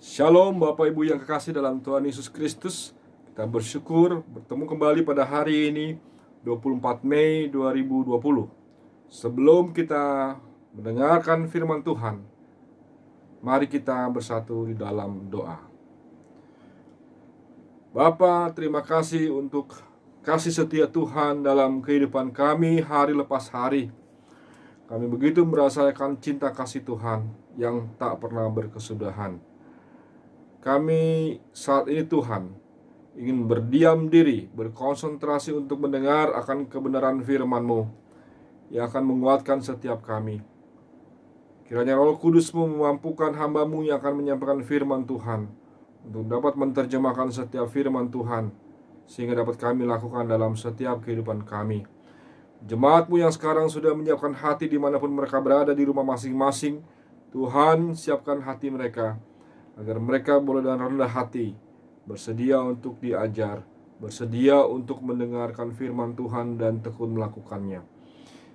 Shalom Bapak Ibu yang kekasih dalam Tuhan Yesus Kristus. Kita bersyukur bertemu kembali pada hari ini 24 Mei 2020. Sebelum kita mendengarkan firman Tuhan, mari kita bersatu di dalam doa. Bapa, terima kasih untuk kasih setia Tuhan dalam kehidupan kami hari lepas hari. Kami begitu merasakan cinta kasih Tuhan yang tak pernah berkesudahan. Kami saat ini Tuhan ingin berdiam diri, berkonsentrasi untuk mendengar akan kebenaran firman-Mu yang akan menguatkan setiap kami. Kiranya Roh Kudus-Mu memampukan hamba-Mu yang akan menyampaikan firman Tuhan untuk dapat menerjemahkan setiap firman Tuhan sehingga dapat kami lakukan dalam setiap kehidupan kami. Jemaat-Mu yang sekarang sudah menyiapkan hati dimanapun mereka berada di rumah masing-masing, Tuhan siapkan hati mereka agar mereka boleh dengan rendah hati bersedia untuk diajar, bersedia untuk mendengarkan firman Tuhan dan tekun melakukannya.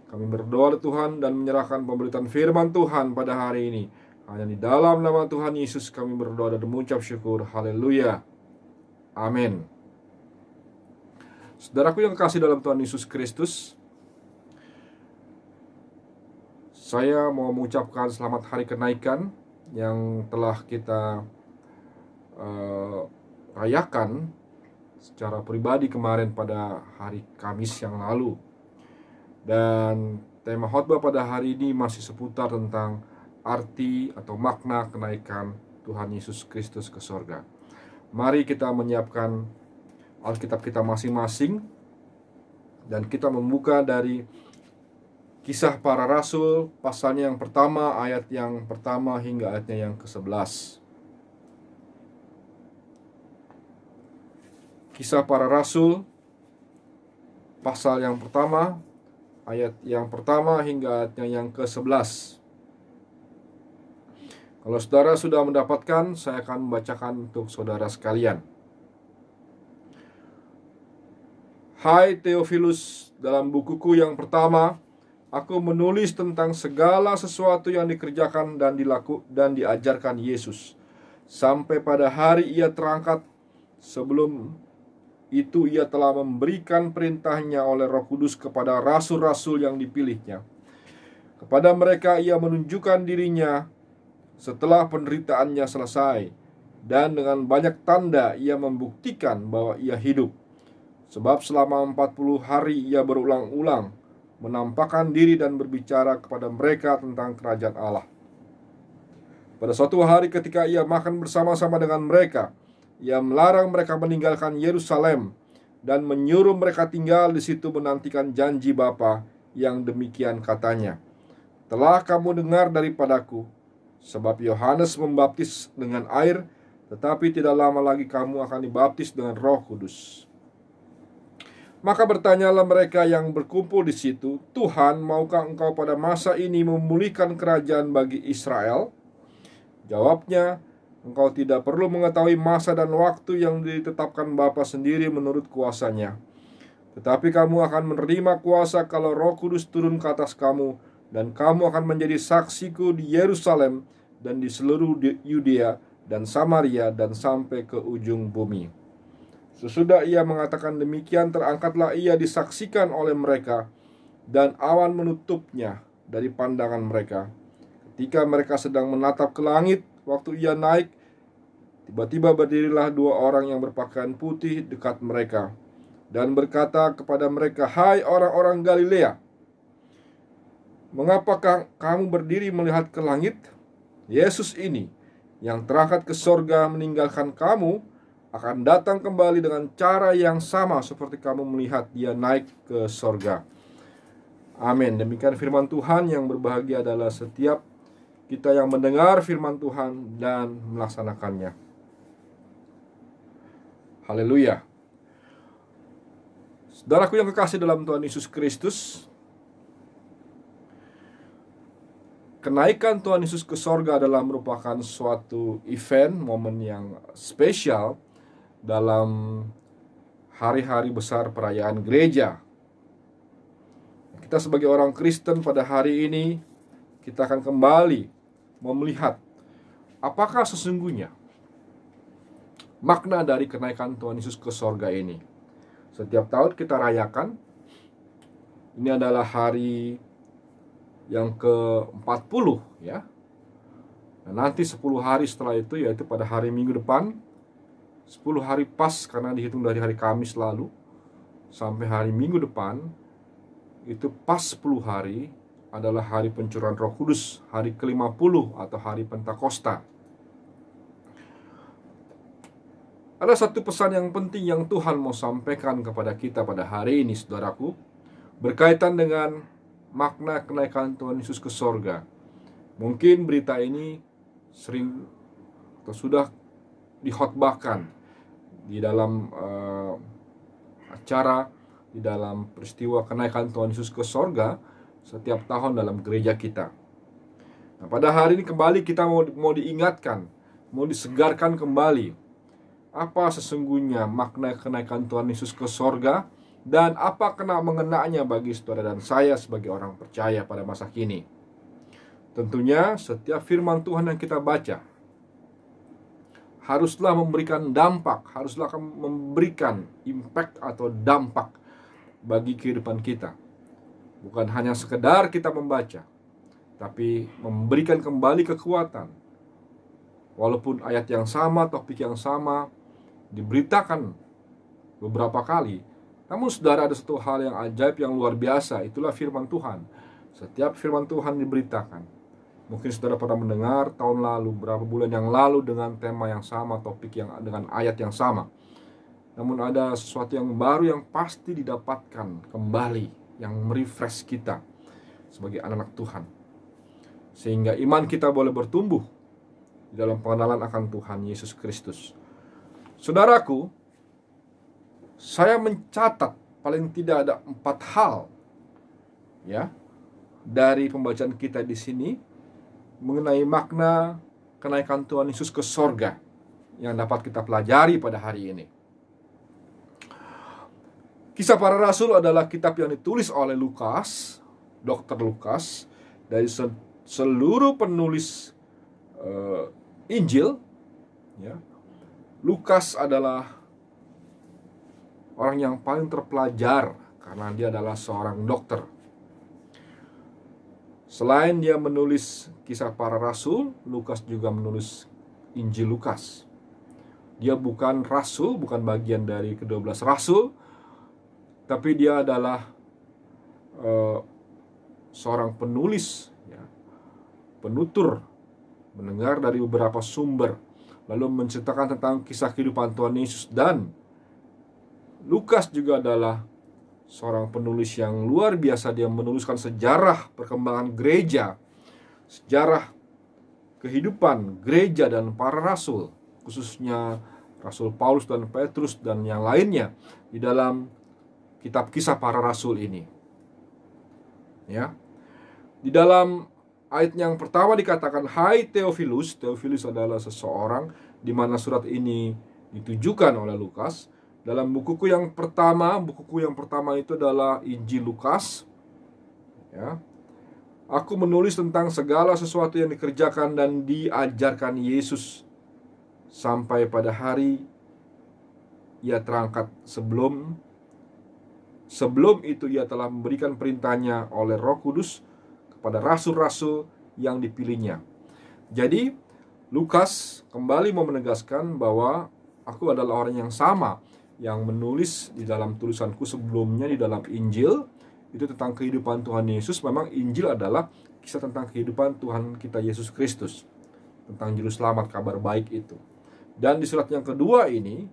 Kami berdoa Tuhan dan menyerahkan pemberitaan firman Tuhan pada hari ini. Hanya di dalam nama Tuhan Yesus kami berdoa dan mengucap syukur. Haleluya. Amin. Saudaraku yang kasih dalam Tuhan Yesus Kristus, saya mau mengucapkan selamat hari kenaikan yang telah kita rayakan secara pribadi kemarin pada hari Kamis yang lalu. Dan tema khotbah pada hari ini masih seputar tentang arti atau makna kenaikan Tuhan Yesus Kristus ke sorga. Mari kita menyiapkan Alkitab kita masing-masing dan kita membuka dari Kisah Para Rasul, pasalnya yang pertama, ayat yang pertama hingga ayatnya yang ke-11. Kisah Para Rasul, pasal yang pertama, ayat yang pertama hingga ayatnya yang ke-11. Kalau saudara sudah mendapatkan, saya akan membacakan untuk saudara sekalian. Hai Theophilus, dalam bukuku yang pertama, aku menulis tentang segala sesuatu yang dikerjakan dan diajarkan Yesus sampai pada hari ia terangkat. Sebelum itu ia telah memberikan perintahnya oleh Roh Kudus kepada rasul-rasul yang dipilihnya. Kepada mereka ia menunjukkan dirinya setelah penderitaannya selesai, dan dengan banyak tanda ia membuktikan bahwa ia hidup. Sebab selama 40 hari ia berulang-ulang menampakkan diri dan berbicara kepada mereka tentang kerajaan Allah. Pada suatu hari ketika ia makan bersama-sama dengan mereka, ia melarang mereka meninggalkan Yerusalem dan menyuruh mereka tinggal di situ menantikan janji Bapa yang demikian katanya. Telah kamu dengar daripadaku, sebab Yohanes membaptis dengan air, tetapi tidak lama lagi kamu akan dibaptis dengan Roh Kudus. Maka bertanyalah mereka yang berkumpul di situ, Tuhan, maukah engkau pada masa ini memulihkan kerajaan bagi Israel? Jawabnya, engkau tidak perlu mengetahui masa dan waktu yang ditetapkan Bapa sendiri menurut kuasanya. Tetapi kamu akan menerima kuasa kalau Roh Kudus turun ke atas kamu, dan kamu akan menjadi saksiku di Yerusalem dan di seluruh Yudea dan Samaria dan sampai ke ujung bumi. Sesudah ia mengatakan demikian, terangkatlah ia disaksikan oleh mereka, dan awan menutupnya dari pandangan mereka. Ketika mereka sedang menatap ke langit, waktu ia naik, tiba-tiba berdirilah dua orang yang berpakaian putih dekat mereka, dan berkata kepada mereka, Hai orang-orang Galilea, mengapakah kamu berdiri melihat ke langit? Yesus ini, yang terangkat ke sorga meninggalkan kamu, akan datang kembali dengan cara yang sama seperti kamu melihat dia naik ke sorga. Amin. Demikian firman Tuhan. Yang berbahagia adalah setiap kita yang mendengar firman Tuhan dan melaksanakannya. Haleluya. Saudaraku yang kekasih dalam Tuhan Yesus Kristus, kenaikan Tuhan Yesus ke sorga adalah merupakan suatu event, momen yang spesial dalam hari-hari besar perayaan gereja. Kita sebagai orang Kristen pada hari ini, kita akan kembali melihat apakah sesungguhnya makna dari kenaikan Tuhan Yesus ke sorga ini. Setiap tahun kita rayakan. Ini adalah hari yang ke-40 ya. Nah, nanti 10 hari setelah itu, yaitu pada hari Minggu depan, 10 hari pas karena dihitung dari hari Kamis lalu sampai hari Minggu depan, itu pas 10 hari adalah hari pencurahan Roh Kudus, hari ke-50 atau hari Pentakosta. Ada satu pesan yang penting yang Tuhan mau sampaikan kepada kita pada hari ini, saudaraku, berkaitan dengan makna kenaikan Tuhan Yesus ke sorga. Mungkin berita ini sering atau sudah dikhotbahkan di dalam acara, di dalam peristiwa kenaikan Tuhan Yesus ke sorga setiap tahun dalam gereja kita. Nah, pada hari ini kembali kita mau diingatkan, mau disegarkan kembali apa sesungguhnya makna kenaikan Tuhan Yesus ke sorga, dan apa mengenanya bagi saudara dan saya sebagai orang percaya pada masa kini. Tentunya setiap firman Tuhan yang kita baca haruslah memberikan dampak, haruslah memberikan impact atau dampak bagi kehidupan kita. Bukan hanya sekedar kita membaca, tapi memberikan kembali kekuatan. Walaupun ayat yang sama, topik yang sama diberitakan beberapa kali, namun saudara, ada satu hal yang ajaib, yang luar biasa, itulah firman Tuhan. Setiap firman Tuhan diberitakan. Mungkin saudara pernah mendengar tahun lalu, beberapa bulan yang lalu dengan tema yang sama, topik yang dengan ayat yang sama. Namun ada sesuatu yang baru yang pasti didapatkan kembali, yang merefresh kita sebagai anak-anak Tuhan. Sehingga iman kita boleh bertumbuh di dalam pengenalan akan Tuhan Yesus Kristus. Saudaraku, saya mencatat paling tidak ada 4 hal ya dari pembacaan kita di sini mengenai makna kenaikan Tuhan Yesus ke sorga yang dapat kita pelajari pada hari ini. Kisah Para Rasul adalah kitab yang ditulis oleh Lukas, Dr. Lukas. Dari seluruh penulis Injil ya, Lukas adalah orang yang paling terpelajar karena dia adalah seorang dokter. Selain dia menulis Kisah Para Rasul, Lukas juga menulis Injil Lukas. Dia bukan rasul, bukan bagian dari ke-12 rasul, tapi dia adalah seorang penulis ya, penutur, mendengar dari beberapa sumber, lalu menceritakan tentang kisah kehidupan Tuhan Yesus. Dan Lukas juga adalah seorang penulis yang luar biasa. Dia menuliskan sejarah perkembangan gereja, sejarah kehidupan gereja dan para rasul, khususnya Rasul Paulus dan Petrus dan yang lainnya di dalam kitab Kisah Para Rasul ini. Ya. Di dalam ayat yang pertama dikatakan, "Hai Theophilus." Theophilus adalah seseorang di mana surat ini ditujukan oleh Lukas. Dalam bukuku yang pertama itu adalah Injil Lukas. Ya. Aku menulis tentang segala sesuatu yang dikerjakan dan diajarkan Yesus sampai pada hari ia terangkat. Sebelum itu ia telah memberikan perintahnya oleh Roh Kudus kepada rasul-rasul yang dipilihnya. Jadi Lukas kembali mau menegaskan bahwa aku adalah orang yang sama yang menulis di dalam tulisanku sebelumnya di dalam Injil itu tentang kehidupan Tuhan Yesus. Memang Injil adalah kisah tentang kehidupan Tuhan kita Yesus Kristus, tentang juru selamat, kabar baik itu. Dan di surat yang kedua ini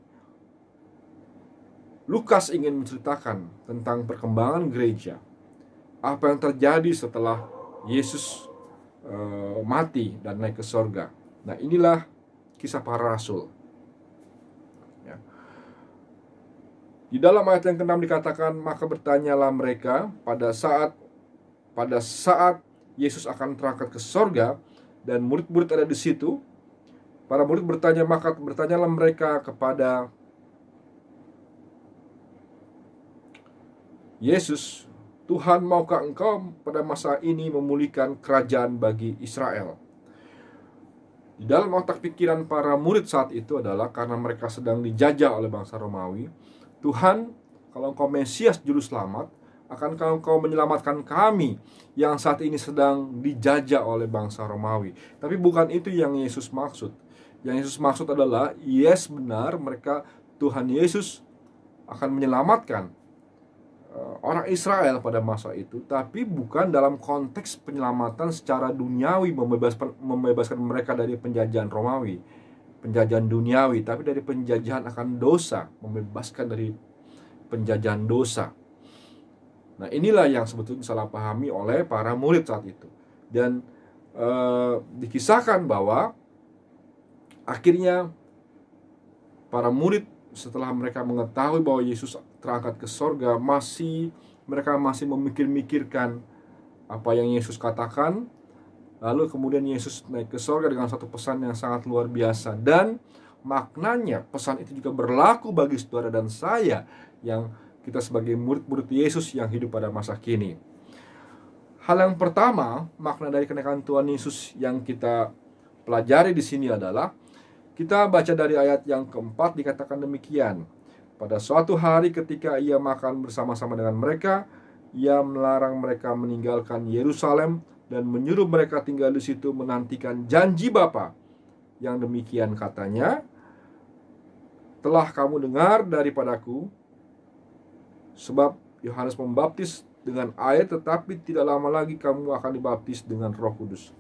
Lukas ingin menceritakan tentang perkembangan gereja, apa yang terjadi setelah Yesus mati dan naik ke sorga. Nah, inilah Kisah Para Rasul. Di dalam ayat yang ke-6 dikatakan, maka bertanyalah mereka pada saat Yesus akan terangkat ke sorga dan murid-murid ada di situ. Para murid bertanya, maka bertanyalah mereka kepada Yesus, Tuhan, maukah engkau pada masa ini memulihkan kerajaan bagi Israel? Di dalam otak pikiran para murid saat itu adalah karena mereka sedang dijajah oleh bangsa Romawi. Tuhan, kalau Engkau Mesias juru selamat, akankah Engkau menyelamatkan kami yang saat ini sedang dijajah oleh bangsa Romawi? Tapi bukan itu yang Yesus maksud. Yang Yesus maksud adalah, yes, benar, mereka, Tuhan Yesus akan menyelamatkan orang Israel pada masa itu, tapi bukan dalam konteks penyelamatan secara duniawi, membebaskan mereka dari penjajahan Romawi, penjajahan duniawi, tapi dari penjajahan akan dosa, membebaskan dari penjajahan dosa. Nah, inilah yang sebetulnya disalahpahami oleh para murid saat itu. Dan dikisahkan bahwa akhirnya para murid setelah mereka mengetahui bahwa Yesus terangkat ke sorga, mereka masih memikir-mikirkan apa yang Yesus katakan. Lalu kemudian Yesus naik ke sorga dengan satu pesan yang sangat luar biasa. Dan maknanya pesan itu juga berlaku bagi saudara dan saya yang kita sebagai murid-murid Yesus yang hidup pada masa kini. Hal yang pertama, makna dari kenaikan Tuhan Yesus yang kita pelajari di sini adalah, kita baca dari ayat yang keempat, dikatakan demikian. Pada suatu hari ketika ia makan bersama-sama dengan mereka, ia melarang mereka meninggalkan Yerusalem dan menyuruh mereka tinggal di situ menantikan janji Bapa. Yang demikian katanya, telah kamu dengar daripadaku, sebab Yohanes membaptis dengan air, tetapi tidak lama lagi kamu akan dibaptis dengan Roh Kudus.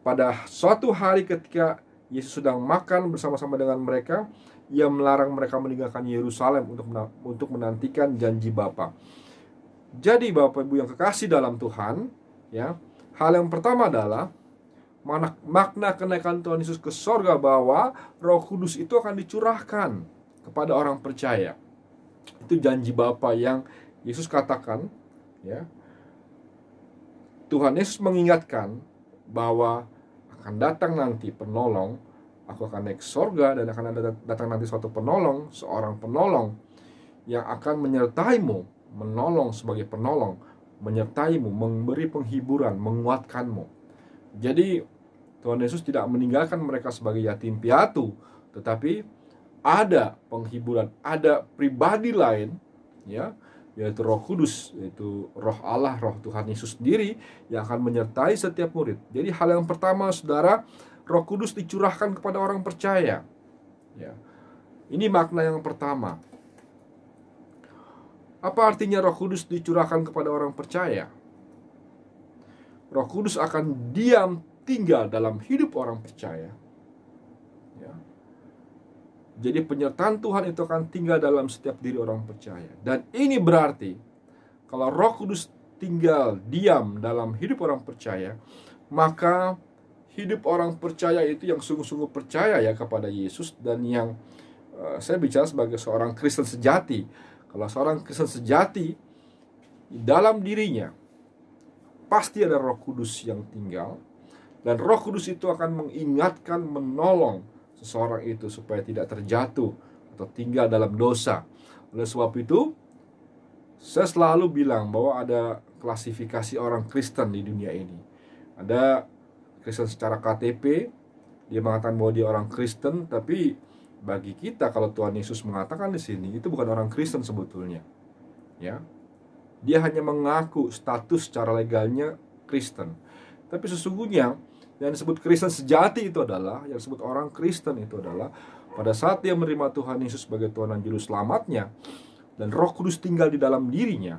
Pada suatu hari ketika Yesus sedang makan bersama-sama dengan mereka, ia melarang mereka meninggalkan Yerusalem untuk menantikan janji Bapa. Jadi Bapak Ibu yang kekasih dalam Tuhan, ya, hal yang pertama adalah makna kenaikan Tuhan Yesus ke sorga, bahwa Roh Kudus itu akan dicurahkan kepada orang percaya. Itu janji Bapa yang Yesus katakan, ya. Tuhan Yesus mengingatkan bahwa akan datang nanti penolong, aku akan naik sorga dan akan datang nanti suatu penolong, seorang penolong yang akan menyertaimu, menolong sebagai penolong, menyertaimu, memberi penghiburan, menguatkanmu. Jadi Tuhan Yesus tidak meninggalkan mereka sebagai yatim piatu, tetapi ada penghiburan, ada pribadi lain, ya, yaitu Roh Kudus, yaitu Roh Allah, Roh Tuhan Yesus sendiri yang akan menyertai setiap murid. Jadi hal yang pertama, saudara, Roh Kudus dicurahkan kepada orang percaya, ya. Ini makna yang pertama. Apa artinya Roh Kudus dicurahkan kepada orang percaya? Roh Kudus akan diam tinggal dalam hidup orang percaya, ya. Jadi penyertaan Tuhan itu akan tinggal dalam setiap diri orang percaya. Dan ini berarti kalau Roh Kudus tinggal diam dalam hidup orang percaya, maka hidup orang percaya itu yang sungguh-sungguh percaya, ya, kepada Yesus, dan yang saya bicara sebagai seorang Kristen sejati. Kalau seorang Kristen sejati, di dalam dirinya pasti ada Roh Kudus yang tinggal, dan Roh Kudus itu akan mengingatkan, menolong seseorang itu supaya tidak terjatuh atau tinggal dalam dosa. Oleh sebab itu, saya selalu bilang bahwa ada klasifikasi orang Kristen di dunia ini. Ada Kristen secara KTP, dia mengatakan bahwa dia orang Kristen, tapi bagi kita, kalau Tuhan Yesus mengatakan di sini, itu bukan orang Kristen sebetulnya, ya. Dia hanya mengaku status secara legalnya Kristen, tapi sesungguhnya yang disebut Kristen sejati itu adalah, yang disebut orang Kristen itu adalah pada saat dia menerima Tuhan Yesus sebagai Tuhan dan Juru Selamatnya, dan Roh Kudus tinggal di dalam dirinya,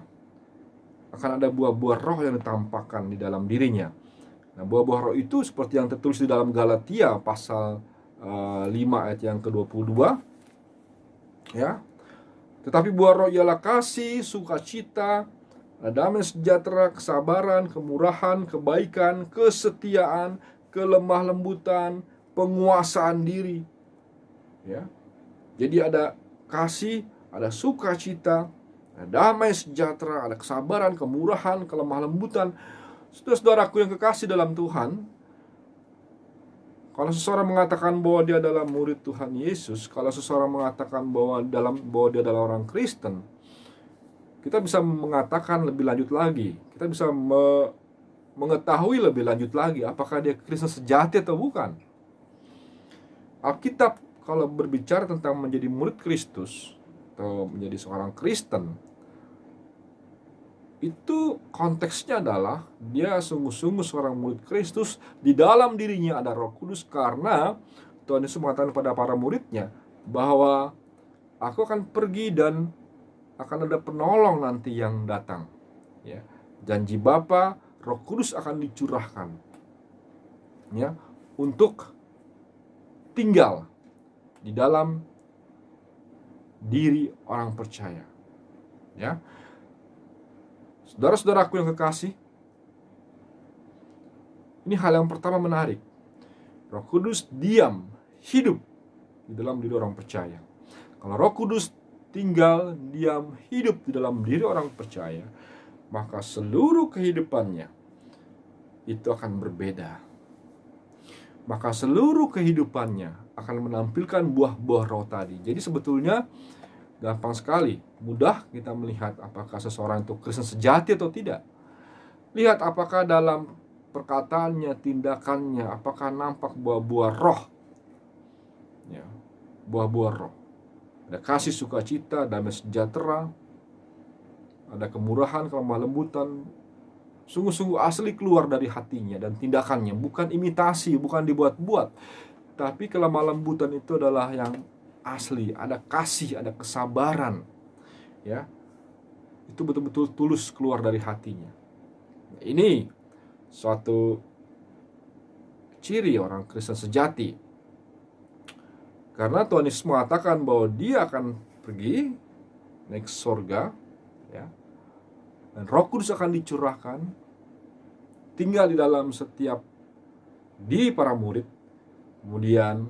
akan ada buah-buah roh yang ditampakkan di dalam dirinya. Nah, buah-buah roh itu seperti yang tertulis di dalam Galatia pasal 5 ayat yang ke-22, ya. Tetapi buah roh ialah kasih, sukacita, damai sejahtera, kesabaran, kemurahan, kebaikan, kesetiaan, kelemah lembutan, penguasaan diri, ya. Jadi ada kasih, ada sukacita, ada damai sejahtera, ada kesabaran, kemurahan, kelemah lembutan. Saudara-saudaraku yang kekasih dalam Tuhan, kalau seseorang mengatakan bahwa dia adalah murid Tuhan Yesus, kalau seseorang mengatakan bahwa dia adalah orang Kristen, kita bisa mengatakan lebih lanjut lagi. Kita bisa mengetahui lebih lanjut lagi apakah dia Kristen sejati atau bukan. Alkitab kalau berbicara tentang menjadi murid Kristus atau menjadi seorang Kristen, itu konteksnya adalah dia sungguh-sungguh seorang murid Kristus, di dalam dirinya ada Roh Kudus, karena Tuhan Yesus mengatakan kepada para muridnya bahwa aku akan pergi dan akan ada penolong nanti yang datang, ya. Janji Bapa, Roh Kudus akan dicurahkan, ya, untuk tinggal di dalam diri orang percaya, ya. Saudara-saudaraku yang kekasih, ini hal yang pertama menarik. Roh Kudus diam, hidup di dalam diri orang percaya. Kalau Roh Kudus tinggal, diam, hidup di dalam diri orang percaya, maka seluruh kehidupannya itu akan berbeda. Maka seluruh kehidupannya akan menampilkan buah-buah roh tadi. Jadi sebetulnya gampang sekali, mudah kita melihat apakah seseorang itu Kristen sejati atau tidak. Lihat apakah dalam perkataannya, tindakannya, apakah nampak buah-buah roh, ya, buah-buah roh. Ada kasih, sukacita, damai sejahtera, ada kemurahan, kelemah lembutan, sungguh-sungguh asli keluar dari hatinya, dan tindakannya bukan imitasi, bukan dibuat-buat, tapi kelemah lembutan itu adalah yang asli, ada kasih, ada kesabaran, ya. Itu betul-betul tulus keluar dari hatinya. Ini suatu ciri orang Kristen sejati. Karena Tuhan Yesus mengatakan bahwa dia akan pergi naik surga, ya. Dan Roh Kudus akan dicurahkan, tinggal di dalam setiap diri para murid, kemudian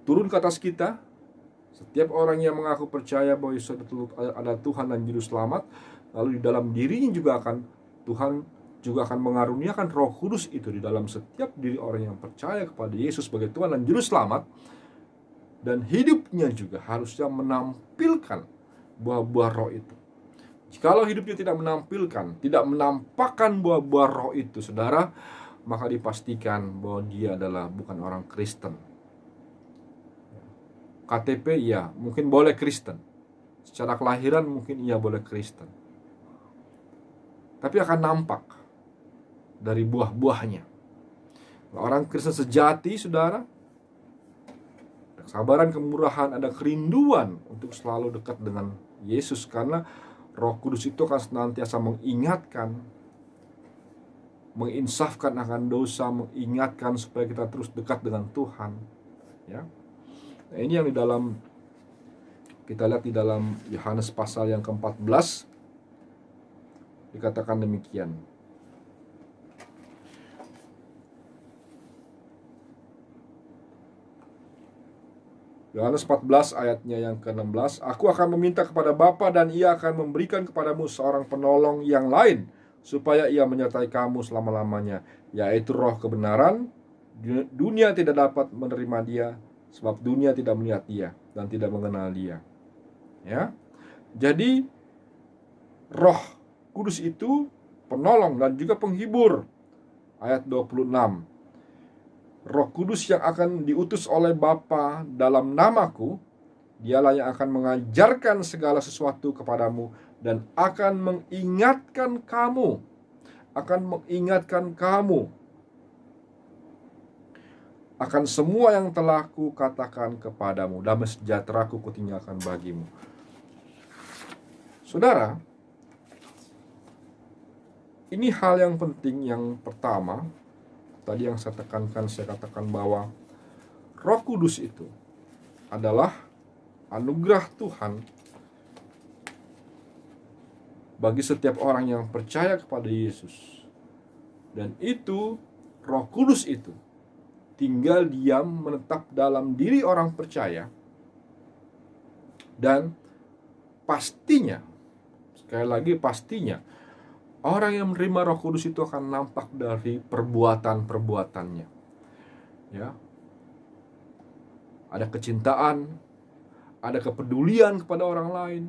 turun ke atas kita. Setiap orang yang mengaku percaya bahwa Yesus ada Tuhan dan Juru Selamat, lalu di dalam dirinya juga Tuhan juga akan mengaruniakan Roh Kudus itu di dalam setiap diri orang yang percaya kepada Yesus sebagai Tuhan dan Juru Selamat. Dan hidupnya juga harusnya menampilkan buah-buah roh itu. Jikalau hidupnya tidak menampilkan, tidak menampakkan buah-buah roh itu, saudara, maka dipastikan bahwa dia adalah bukan orang Kristen. KTP ya, mungkin boleh Kristen. Secara kelahiran mungkin ia boleh Kristen. Tapi akan nampak dari buah-buahnya. Orang Kristen sejati, saudara, ada kesabaran, kemurahan, ada kerinduan untuk selalu dekat dengan Yesus, karena Roh Kudus itu akan senantiasa mengingatkan, menginsafkan akan dosa, mengingatkan supaya kita terus dekat dengan Tuhan, ya. Nah, ini yang kita lihat di dalam Yohanes pasal yang ke-14 dikatakan demikian. Yohanes 14 ayatnya yang ke-16, aku akan meminta kepada Bapa dan ia akan memberikan kepadamu seorang penolong yang lain, supaya ia menyertai kamu selama-lamanya, yaitu Roh kebenaran. Dunia tidak dapat menerima dia, sebab dunia tidak melihat dia dan tidak mengenal dia. Ya. Jadi Roh Kudus itu penolong dan juga penghibur. Ayat 26. Roh Kudus yang akan diutus oleh Bapa dalam namaku, dialah yang akan mengajarkan segala sesuatu kepadamu dan akan mengingatkan kamu akan semua yang telah kukatakan kepadamu. Damai sejahtera-Ku kutinggalkan bagimu. Saudara, ini hal yang penting yang pertama. Tadi yang saya katakan bahwa Roh Kudus itu adalah anugerah Tuhan bagi setiap orang yang percaya kepada Yesus. Dan itu, Roh Kudus itu tinggal diam, menetap dalam diri orang percaya. Dan pastinya, sekali lagi pastinya, orang yang menerima Roh Kudus itu akan nampak dari perbuatan-perbuatannya. Ya. Ada kecintaan, ada kepedulian kepada orang lain,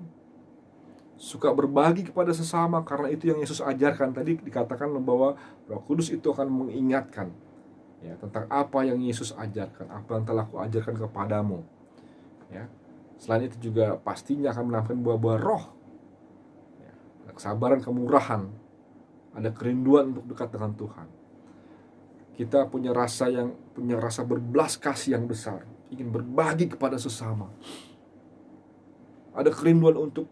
suka berbagi kepada sesama, karena itu yang Yesus ajarkan tadi, dikatakan bahwa Roh Kudus itu akan mengingatkan. Ya, tentang apa yang Yesus ajarkan, apa yang telah Kuajarkan kepadamu. Ya. Selain itu juga pastinya akan menampilkan buah-buah roh. Ya, ada kesabaran, kemurahan, ada kerinduan untuk dekat dengan Tuhan. Kita punya rasa berbelas kasih yang besar, ingin berbagi kepada sesama. Ada kerinduan untuk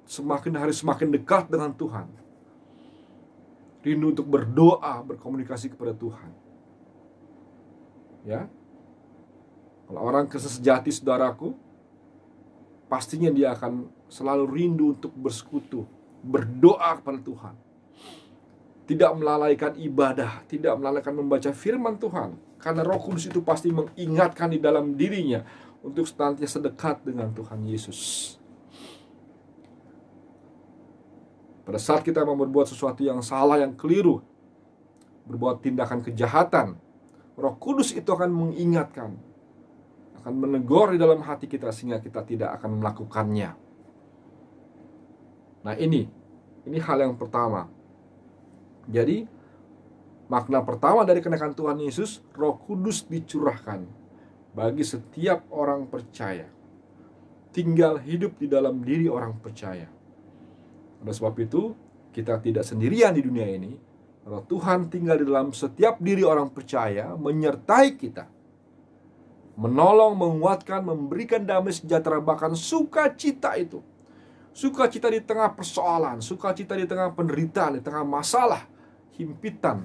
semakin hari semakin dekat dengan Tuhan. Rindu untuk berdoa, berkomunikasi kepada Tuhan. Ya. Kalau orang Kristen sejati, saudaraku, pastinya dia akan selalu rindu untuk bersekutu, berdoa kepada Tuhan. Tidak melalaikan ibadah, tidak melalaikan membaca firman Tuhan. Karena Roh Kudus itu pasti mengingatkan di dalam dirinya untuk senantiasa dekat dengan Tuhan Yesus. Pada saat kita mau berbuat sesuatu yang salah, yang keliru, berbuat tindakan kejahatan, Roh Kudus itu akan mengingatkan, akan menegur di dalam hati kita sehingga kita tidak akan melakukannya. Nah, ini hal yang pertama. Jadi, makna pertama dari kedatangan Tuhan Yesus, Roh Kudus dicurahkan bagi setiap orang percaya. Tinggal hidup di dalam diri orang percaya. Oleh sebab itu, kita tidak sendirian di dunia ini. Roh Tuhan tinggal di dalam setiap diri orang percaya, menyertai kita, menolong, menguatkan, memberikan damai sejahtera, bahkan sukacita itu. Sukacita di tengah persoalan, sukacita di tengah penderitaan, di tengah masalah, himpitan,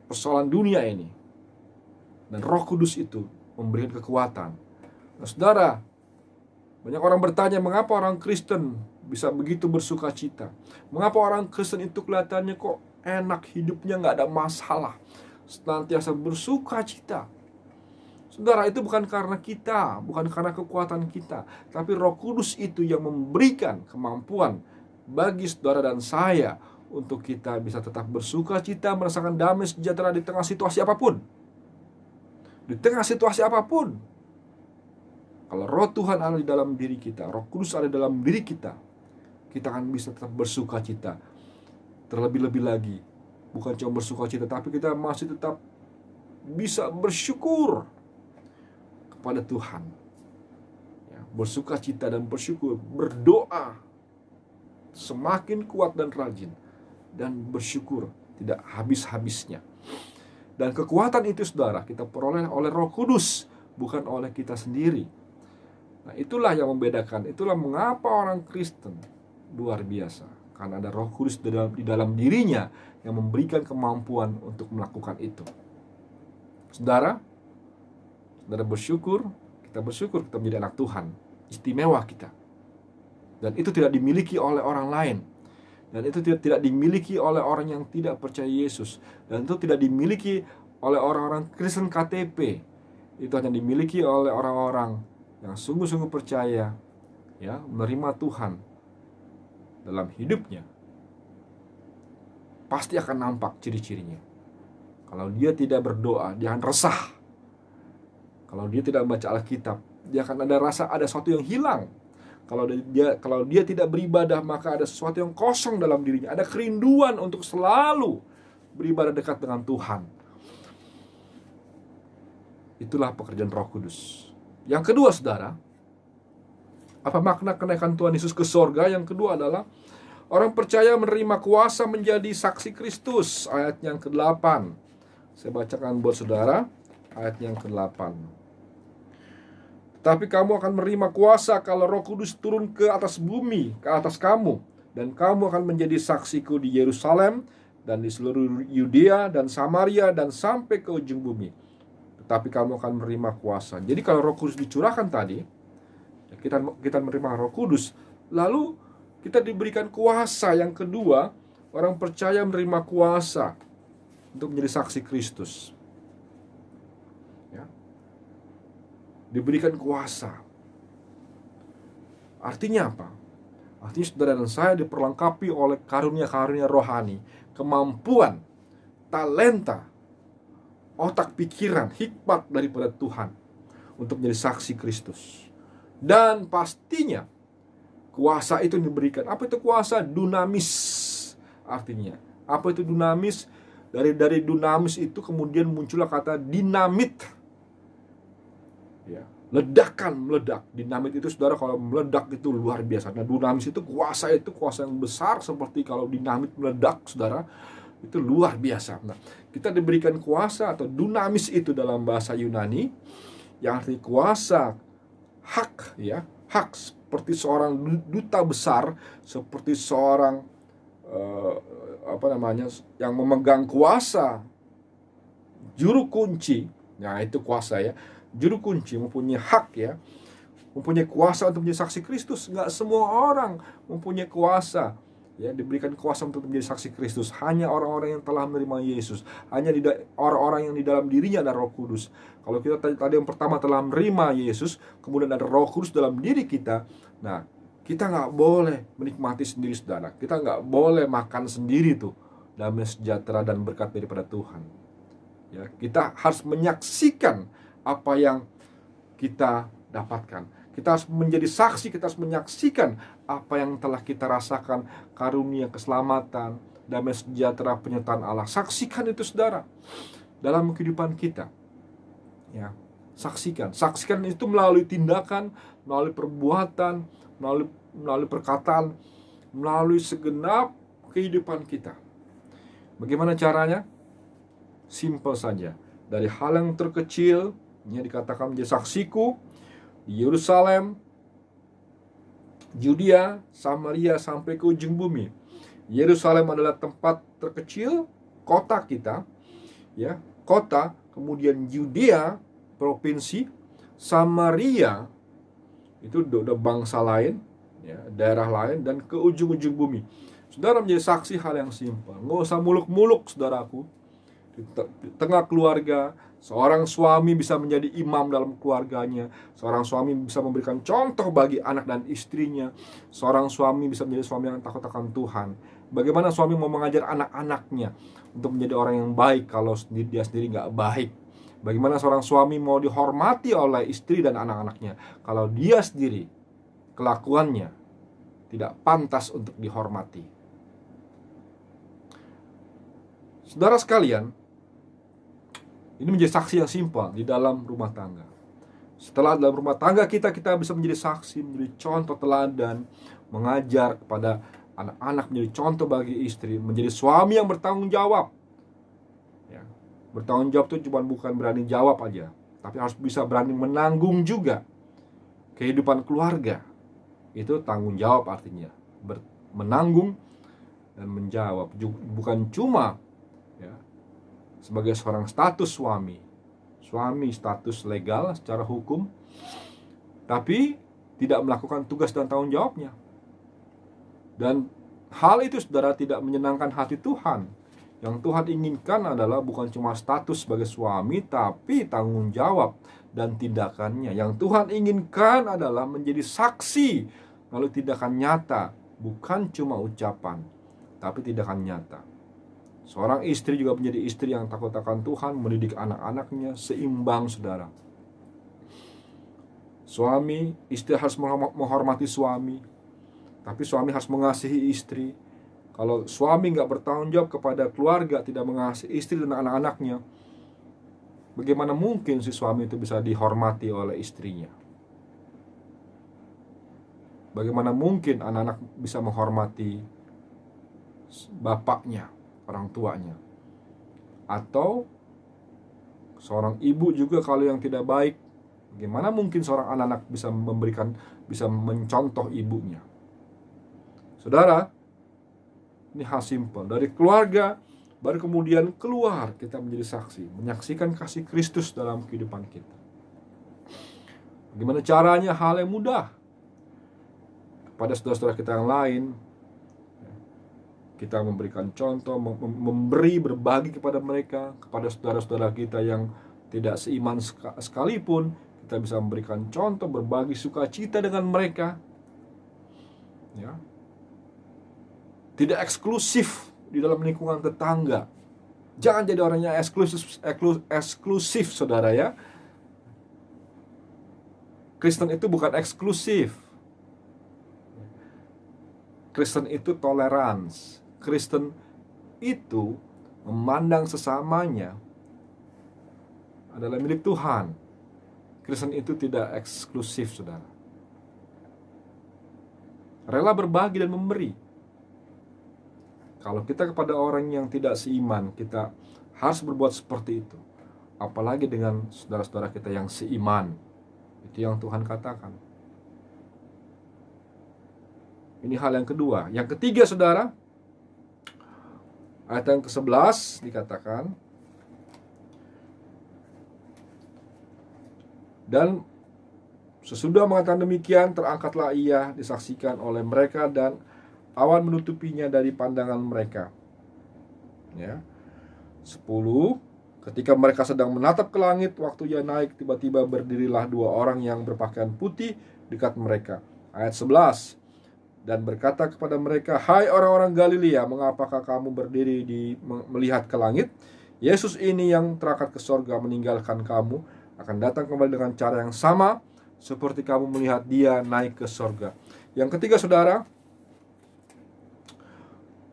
persoalan dunia ini. Dan Roh Kudus itu memberikan kekuatan. Nah, saudara, banyak orang bertanya, mengapa orang Kristen bisa begitu bersukacita? Mengapa orang Kristen itu kelihatannya kok enak, hidupnya gak ada masalah, senantiasa bersukacita? Saudara, itu bukan karena kita, bukan karena kekuatan kita, tapi Roh Kudus itu yang memberikan kemampuan bagi saudara dan saya untuk kita bisa tetap bersukacita, merasakan damai sejahtera di tengah situasi apapun. Di tengah situasi apapun. Kalau Roh Tuhan ada di dalam diri kita, Roh Kudus ada di dalam diri kita, kita akan bisa tetap bersukacita. Terlebih-lebih lagi, bukan cuma bersukacita, tapi kita masih tetap bisa bersyukur kepada Tuhan. Ya, bersukacita dan bersyukur, berdoa semakin kuat dan rajin, dan bersyukur tidak habis-habisnya. Dan kekuatan itu, saudara, kita peroleh oleh Roh Kudus, bukan oleh kita sendiri. Nah, itulah yang membedakan. Itulah mengapa orang Kristen luar biasa, karena ada Roh Kudus di dalam dirinya yang memberikan kemampuan untuk melakukan itu. Saudara bersyukur, kita menjadi anak Tuhan, istimewa kita. Dan itu tidak dimiliki oleh orang lain. Dan itu tidak dimiliki oleh orang yang tidak percaya Yesus. Dan itu tidak dimiliki oleh orang-orang Kristen KTP. Itu hanya dimiliki oleh orang-orang yang sungguh-sungguh percaya, ya, menerima Tuhan dalam hidupnya. Pasti akan nampak ciri-cirinya. Kalau dia tidak berdoa, dia akan resah. Kalau dia tidak membaca Alkitab, dia akan ada sesuatu yang hilang. Kalau dia tidak beribadah, maka ada sesuatu yang kosong dalam dirinya. Ada kerinduan untuk selalu beribadah dekat dengan Tuhan. Itulah pekerjaan Roh Kudus. Yang kedua, saudara, apa makna kenaikan Tuhan Yesus ke sorga? Yang kedua adalah orang percaya menerima kuasa menjadi saksi Kristus. Ayat yang ke-8. Saya bacakan buat saudara ayat yang ke-8. Tapi kamu akan menerima kuasa kalau Roh Kudus turun ke atas bumi, ke atas kamu. Dan kamu akan menjadi saksiku di Yerusalem dan di seluruh Yudea dan Samaria dan sampai ke ujung bumi. Tetapi kamu akan menerima kuasa. Jadi kalau Roh Kudus dicurahkan tadi, kita menerima Roh Kudus, lalu kita diberikan kuasa. Yang kedua, orang percaya menerima kuasa untuk menjadi saksi Kristus. Diberikan kuasa. Artinya apa? Artinya saudara dan saya diperlengkapi oleh karunia-karunia rohani, kemampuan, talenta, otak pikiran, hikmat daripada Tuhan untuk menjadi saksi Kristus. Dan pastinya kuasa itu diberikan. Apa itu kuasa? Dunamis. Artinya, apa itu dunamis? Dari dunamis itu kemudian muncullah kata dinamit. Ya, ledakan, meledak. Dinamit itu saudara kalau meledak itu luar biasa. Nah, dunamis itu kuasa yang besar, seperti kalau dinamit meledak saudara, itu luar biasa. Nah, kita diberikan kuasa atau dunamis itu dalam bahasa Yunani yang arti kuasa, hak, ya, hak, seperti seorang duta besar, seperti seorang yang memegang kuasa, juru kunci. Nah, itu kuasa ya. Juru kunci mempunyai hak ya, mempunyai kuasa untuk menjadi saksi Kristus. Nggak semua orang mempunyai kuasa ya, diberikan kuasa untuk menjadi saksi Kristus. Hanya orang-orang yang telah menerima Yesus, hanya orang-orang yang di dalam dirinya ada Roh Kudus. Kalau kita tadi yang pertama telah menerima Yesus, kemudian ada Roh Kudus dalam diri kita, nah kita nggak boleh menikmati sendiri saudara. Kita nggak boleh makan sendiri tuh damai sejahtera dan berkat daripada Tuhan ya. Kita harus menyaksikan apa yang kita dapatkan. Kita harus menjadi saksi, kita harus menyaksikan apa yang telah kita rasakan, karunia keselamatan, damai sejahtera, penyertaan Allah. Saksikan itu saudara dalam kehidupan kita ya. Saksikan itu melalui tindakan, melalui perbuatan, melalui perkataan, melalui segenap kehidupan kita. Bagaimana caranya? Simpel saja. Dari hal yang terkecil, ini dikatakan menjadi saksiku di Yerusalem, Yudea, Samaria, sampai ke ujung bumi. Yerusalem adalah tempat terkecil, kota kita, ya, kota. Kemudian Yudea, provinsi. Samaria, itu udah bangsa lain, ya, daerah lain, dan ke ujung-ujung bumi. Saudara menjadi saksi hal yang simpel. Nggak usah muluk-muluk, saudaraku. Di tengah keluarga, seorang suami bisa menjadi imam dalam keluarganya. Seorang suami bisa memberikan contoh bagi anak dan istrinya. Seorang suami bisa menjadi suami yang takut akan Tuhan. Bagaimana suami mau mengajar anak-anaknya untuk menjadi orang yang baik kalau dia sendiri nggak baik? Bagaimana seorang suami mau dihormati oleh istri dan anak-anaknya kalau dia sendiri kelakuannya tidak pantas untuk dihormati? Saudara sekalian, ini menjadi saksi yang simpel di dalam rumah tangga. Setelah dalam rumah tangga kita bisa menjadi saksi, menjadi contoh teladan, mengajar kepada anak-anak, menjadi contoh bagi istri, menjadi suami yang bertanggung jawab. Ya, bertanggung jawab itu bukan berani jawab aja, tapi harus bisa berani menanggung juga. Kehidupan keluarga itu tanggung jawab artinya, menanggung dan menjawab, bukan cuma ya, sebagai seorang status suami status legal secara hukum, tapi tidak melakukan tugas dan tanggung jawabnya. Dan hal itu saudara tidak menyenangkan hati Tuhan. Yang Tuhan inginkan adalah bukan cuma status sebagai suami, tapi tanggung jawab dan tindakannya. Yang Tuhan inginkan adalah menjadi saksi lalu tindakan nyata, bukan cuma ucapan, tapi tindakan nyata. Seorang istri juga menjadi istri yang takut akan Tuhan, mendidik anak-anaknya seimbang, saudara. Istri harus menghormati suami, tapi suami harus mengasihi istri. Kalau suami nggak bertanggung jawab kepada keluarga, tidak mengasihi istri dan anak-anaknya, bagaimana mungkin si suami itu bisa dihormati oleh istrinya? Bagaimana mungkin anak-anak bisa menghormati bapaknya, orang tuanya? Atau seorang ibu juga kalau yang tidak baik, bagaimana mungkin seorang anak-anak bisa mencontoh ibunya? Saudara, ini hal simpel. Dari keluarga, baru kemudian keluar kita menjadi saksi, menyaksikan kasih Kristus dalam kehidupan kita. Bagaimana caranya? Hal yang mudah. Kepada saudara-saudara kita yang lain, kita memberikan contoh, memberi, berbagi kepada mereka, kepada saudara-saudara kita yang tidak seiman sekalipun, kita bisa memberikan contoh, berbagi sukacita dengan mereka. Ya. Tidak eksklusif di dalam lingkungan tetangga. Jangan jadi orang yang eksklusif, saudara ya. Kristen itu bukan eksklusif. Kristen itu tolerans. Kristen itu memandang sesamanya adalah milik Tuhan. Kristen itu tidak eksklusif, saudara. Rela berbagi dan memberi. Kalau kita kepada orang yang tidak seiman, kita harus berbuat seperti itu. Apalagi dengan saudara-saudara kita yang seiman. Itu yang Tuhan katakan. Ini hal yang kedua. Yang ketiga, saudara, ayat yang ke-11 dikatakan, dan sesudah mengatakan demikian, terangkatlah ia disaksikan oleh mereka dan awan menutupinya dari pandangan mereka. Ya. 10. Ketika mereka sedang menatap ke langit, waktu ia naik, tiba-tiba berdirilah 2 orang yang berpakaian putih dekat mereka. Ayat 11. Dan berkata kepada mereka, hai orang-orang Galilea, mengapakah kamu berdiri melihat ke langit? Yesus ini yang terangkat ke sorga meninggalkan kamu, akan datang kembali dengan cara yang sama seperti kamu melihat dia naik ke sorga. Yang ketiga, saudara,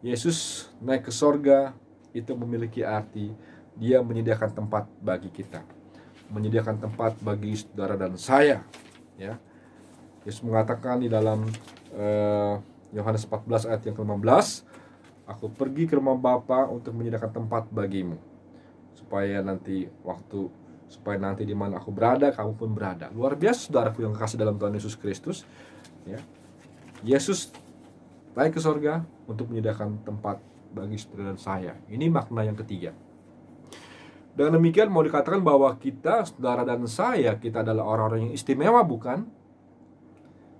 Yesus naik ke sorga itu memiliki arti dia menyediakan tempat bagi kita, menyediakan tempat bagi saudara dan saya. Ya, Yesus mengatakan di dalam Yohanes 14 ayat yang ke-15, aku pergi ke rumah Bapa untuk menyediakan tempat bagimu, supaya nanti di mana aku berada, kamu pun berada. Luar biasa, saudaraku yang kasih dalam Tuhan Yesus Kristus. Ya, Yesus naik ke sorga untuk menyediakan tempat bagi saudara dan saya. Ini makna yang ketiga. Dengan demikian mau dikatakan bahwa kita, saudara dan saya, kita adalah orang-orang yang istimewa, bukan?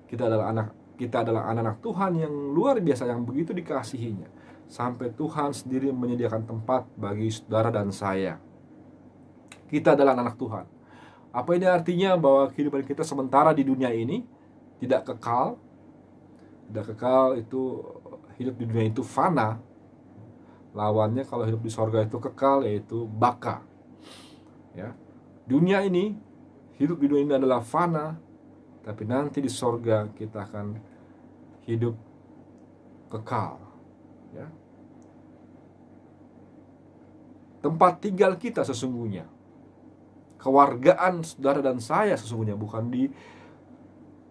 Kita adalah anak-anak Tuhan yang luar biasa, yang begitu dikasihinya, sampai Tuhan sendiri menyediakan tempat bagi saudara dan saya. Kita adalah anak Tuhan. Apa ini artinya? Bahwa kehidupan kita sementara di dunia ini tidak kekal. Tidak kekal, itu hidup di dunia itu fana. Lawannya kalau hidup di sorga itu kekal, yaitu baka. Ya. Dunia ini, hidup di dunia ini adalah fana, tapi nanti di sorga kita akan hidup kekal. Ya. Tempat tinggal kita sesungguhnya, kewargaan saudara dan saya sesungguhnya bukan di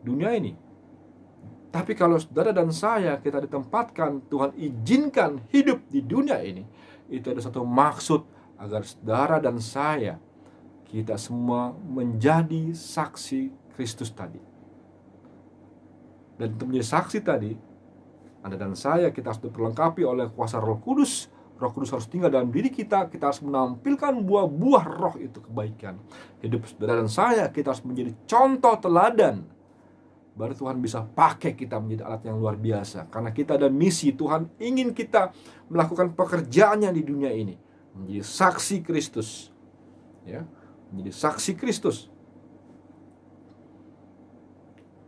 dunia ini. Tapi kalau saudara dan saya kita ditempatkan, Tuhan izinkan hidup di dunia ini, itu ada satu maksud, agar saudara dan saya, kita semua menjadi saksi Kristus tadi. Dan untuk menjadi saksi tadi, Anda dan saya, kita harus diperlengkapi oleh kuasa Roh Kudus. Roh Kudus harus tinggal dalam diri kita. Kita harus menampilkan buah-buah roh itu, kebaikan. Hidup saudara dan saya, kita harus menjadi contoh teladan. Baru Tuhan bisa pakai kita menjadi alat yang luar biasa. Karena kita ada misi, Tuhan ingin kita melakukan pekerjaannya di dunia ini, menjadi saksi Kristus. Ya, menjadi saksi Kristus.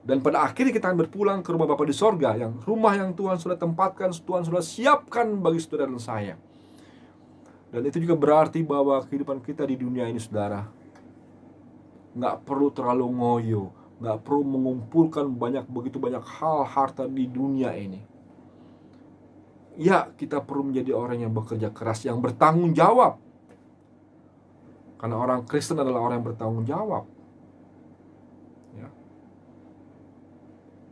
Dan pada akhirnya kita akan berpulang ke rumah Bapa di sorga, yang rumah yang Tuhan sudah tempatkan, Tuhan sudah siapkan bagi saudara dan saya. Dan itu juga berarti bahwa kehidupan kita di dunia ini, saudara, nggak perlu terlalu ngoyo, nggak perlu mengumpulkan begitu banyak hal harta di dunia ini. Ya, kita perlu menjadi orang yang bekerja keras, yang bertanggung jawab. Karena orang Kristen adalah orang yang bertanggung jawab. Ya.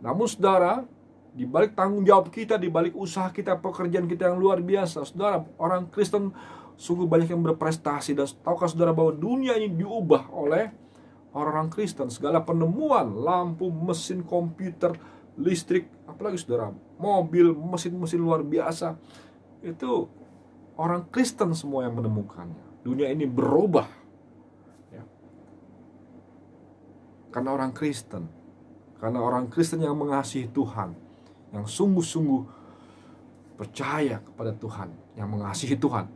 Namun saudara, di balik tanggung jawab kita, di balik usaha kita, pekerjaan kita yang luar biasa, saudara, orang Kristen sungguh banyak yang berprestasi. Dan tahukah saudara bahwa dunia ini diubah oleh orang-orang Kristen? Segala penemuan, lampu, mesin, komputer, listrik, apalagi saudara, mobil, mesin-mesin luar biasa, itu orang Kristen semua yang menemukannya. Dunia ini berubah, ya. Karena orang Kristen, yang mengasihi Tuhan, yang sungguh-sungguh percaya kepada Tuhan, yang mengasihi Tuhan.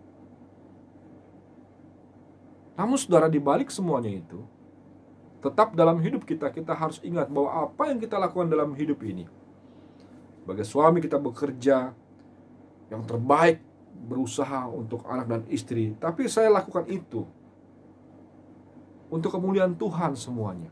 Namun saudara, di balik semuanya itu, tetap dalam hidup kita harus ingat bahwa apa yang kita lakukan dalam hidup ini, sebagai suami kita bekerja yang terbaik, berusaha untuk anak dan istri, tapi saya lakukan itu untuk kemuliaan Tuhan semuanya.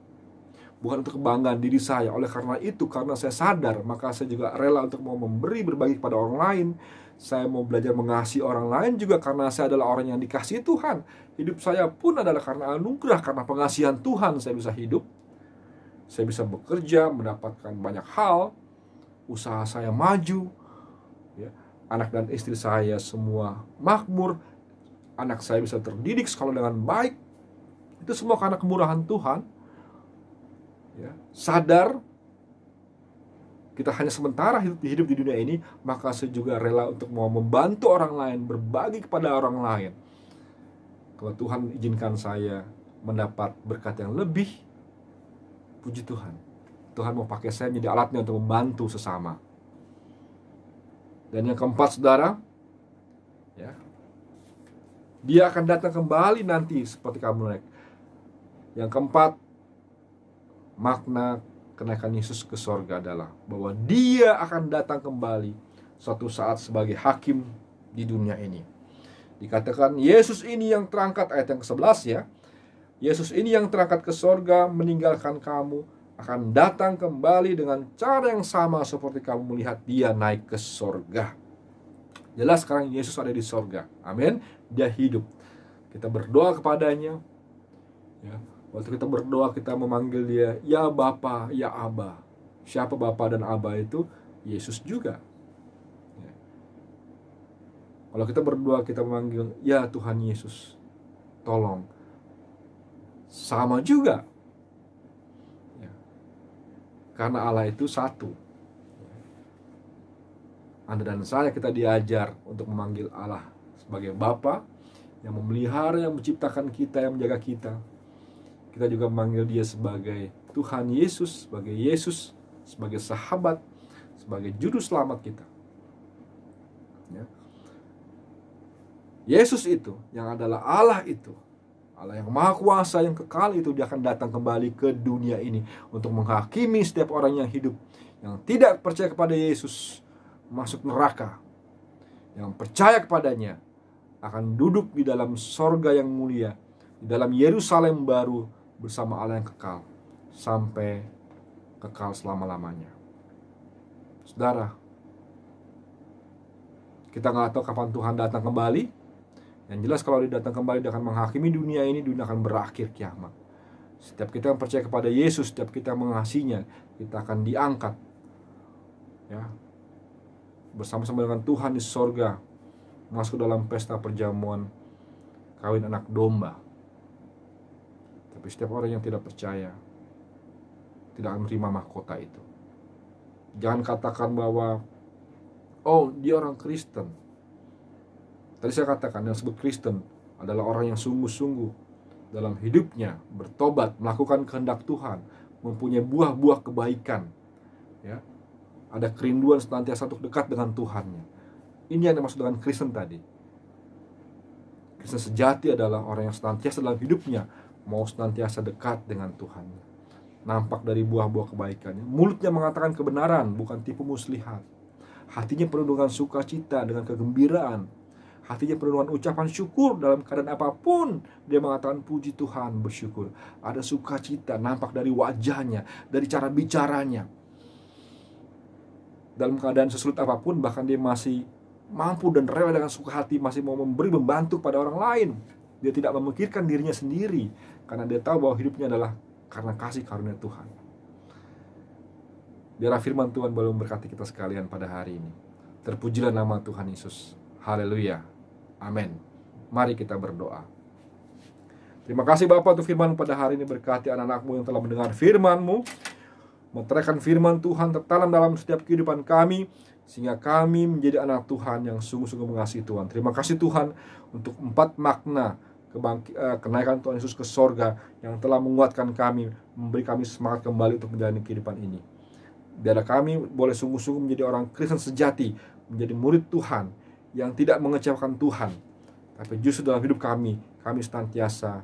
bukan untuk kebanggaan diri saya. Oleh karena itu, karena saya sadar, maka saya juga rela untuk mau memberi, berbagi kepada orang lain. Saya mau belajar mengasihi orang lain juga karena saya adalah orang yang dikasihi Tuhan. Hidup saya pun adalah karena anugerah, karena pengasihan Tuhan saya bisa hidup. Saya bisa bekerja, mendapatkan banyak hal, usaha saya maju, ya. Anak dan istri saya semua makmur, anak saya bisa terdidik sekolah dengan baik. Itu semua karena kemurahan Tuhan. Ya, sadar kita hanya sementara hidup di dunia ini, maka saya juga rela untuk mau membantu orang lain, berbagi kepada orang lain. Kalau Tuhan izinkan saya mendapat berkat yang lebih, puji Tuhan. Tuhan mau pakai saya menjadi alatnya untuk membantu sesama. Dan yang keempat, saudara, ya, Dia akan datang kembali nanti seperti kamu naik. Yang keempat, makna kenaikan Yesus ke sorga adalah bahwa Dia akan datang kembali suatu saat sebagai hakim di dunia ini. Dikatakan Yesus ini yang terangkat, ayat yang ke-11 ya. Yesus ini yang terangkat ke sorga meninggalkan kamu, akan datang kembali dengan cara yang sama seperti kamu melihat Dia naik ke sorga. Jelas sekarang Yesus ada di sorga. Amin. Dia hidup. Kita berdoa kepadanya. Ya. Waktu kita berdoa, kita memanggil Dia, ya Bapa, ya Aba. Siapa Bapa dan Aba itu? Yesus juga. Ya. Kalau kita berdoa, kita memanggil, ya Tuhan Yesus, tolong. Sama juga. Ya. Karena Allah itu satu. Anda dan saya, kita diajar untuk memanggil Allah sebagai Bapa yang memelihara, yang menciptakan kita, yang menjaga kita. Kita juga memanggil Dia sebagai Tuhan Yesus, sebagai sahabat, sebagai juru selamat kita. Ya. Yesus itu, yang adalah Allah itu, Allah yang maha kuasa, yang kekal itu, Dia akan datang kembali ke dunia ini untuk menghakimi setiap orang yang hidup, yang tidak percaya kepada Yesus, masuk neraka. Yang percaya kepadanya akan duduk di dalam sorga yang mulia, di dalam Yerusalem baru, bersama Allah yang kekal, sampai kekal selama-lamanya. Saudara, kita nggak tahu kapan Tuhan datang kembali. Yang jelas kalau Dia datang kembali, Dia akan menghakimi dunia ini, dunia akan berakhir kiamat. Setiap kita yang percaya kepada Yesus, setiap kita yang mengasihinya, kita akan diangkat, ya, bersama-sama dengan Tuhan di sorga, masuk dalam pesta perjamuan kawin anak domba. Tapi setiap orang yang tidak percaya tidak akan menerima mahkota itu. Jangan katakan bahwa, oh dia orang Kristen. Tadi saya katakan yang disebut Kristen adalah orang yang sungguh-sungguh dalam hidupnya bertobat, melakukan kehendak Tuhan, mempunyai buah-buah kebaikan, ya. Ada kerinduan senantiasa untuk dekat dengan Tuhannya. Ini yang dimaksud dengan Kristen tadi. Kristen sejati adalah orang yang senantiasa dalam hidupnya mau senantiasa dekat dengan Tuhannya. Nampak dari buah-buah kebaikannya. Mulutnya mengatakan kebenaran, bukan tipu muslihat. Hatinya penuh dengan sukacita, dengan kegembiraan. Hatinya penuh dengan ucapan syukur dalam keadaan apapun. Dia mengatakan puji Tuhan, bersyukur. Ada sukacita nampak dari wajahnya, dari cara bicaranya. Dalam keadaan sesulit apapun, bahkan dia masih mampu dan rela dengan suka hati, masih mau memberi, membantu pada orang lain. Dia tidak memikirkan dirinya sendiri, karena dia tahu bahwa hidupnya adalah karena kasih karunia Tuhan. Biarlah firman Tuhan boleh memberkati kita sekalian pada hari ini. Terpujilah nama Tuhan Yesus. Haleluya. Amin. Mari kita berdoa. Terima kasih Bapa untuk firman pada hari ini. Berkati anak-anak-Mu yang telah mendengar firman-Mu, meteraikan firman Tuhan tertanam dalam setiap kehidupan kami, sehingga kami menjadi anak Tuhan yang sungguh-sungguh mengasihi Tuhan. Terima kasih Tuhan untuk 4 makna kenaikan Tuhan Yesus ke sorga yang telah menguatkan kami, memberi kami semangat kembali untuk menjalani kehidupan ini. Biarlah kami boleh sungguh-sungguh menjadi orang Kristen sejati, menjadi murid Tuhan yang tidak mengecewakan Tuhan, tapi justru dalam hidup kami senantiasa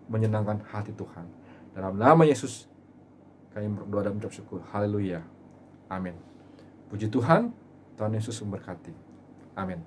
menyenangkan hati Tuhan. Dalam nama Yesus kami berdoa dan mengucap syukur. Haleluya. Amin. Puji Tuhan. Tuhan Yesus memberkati. Amin.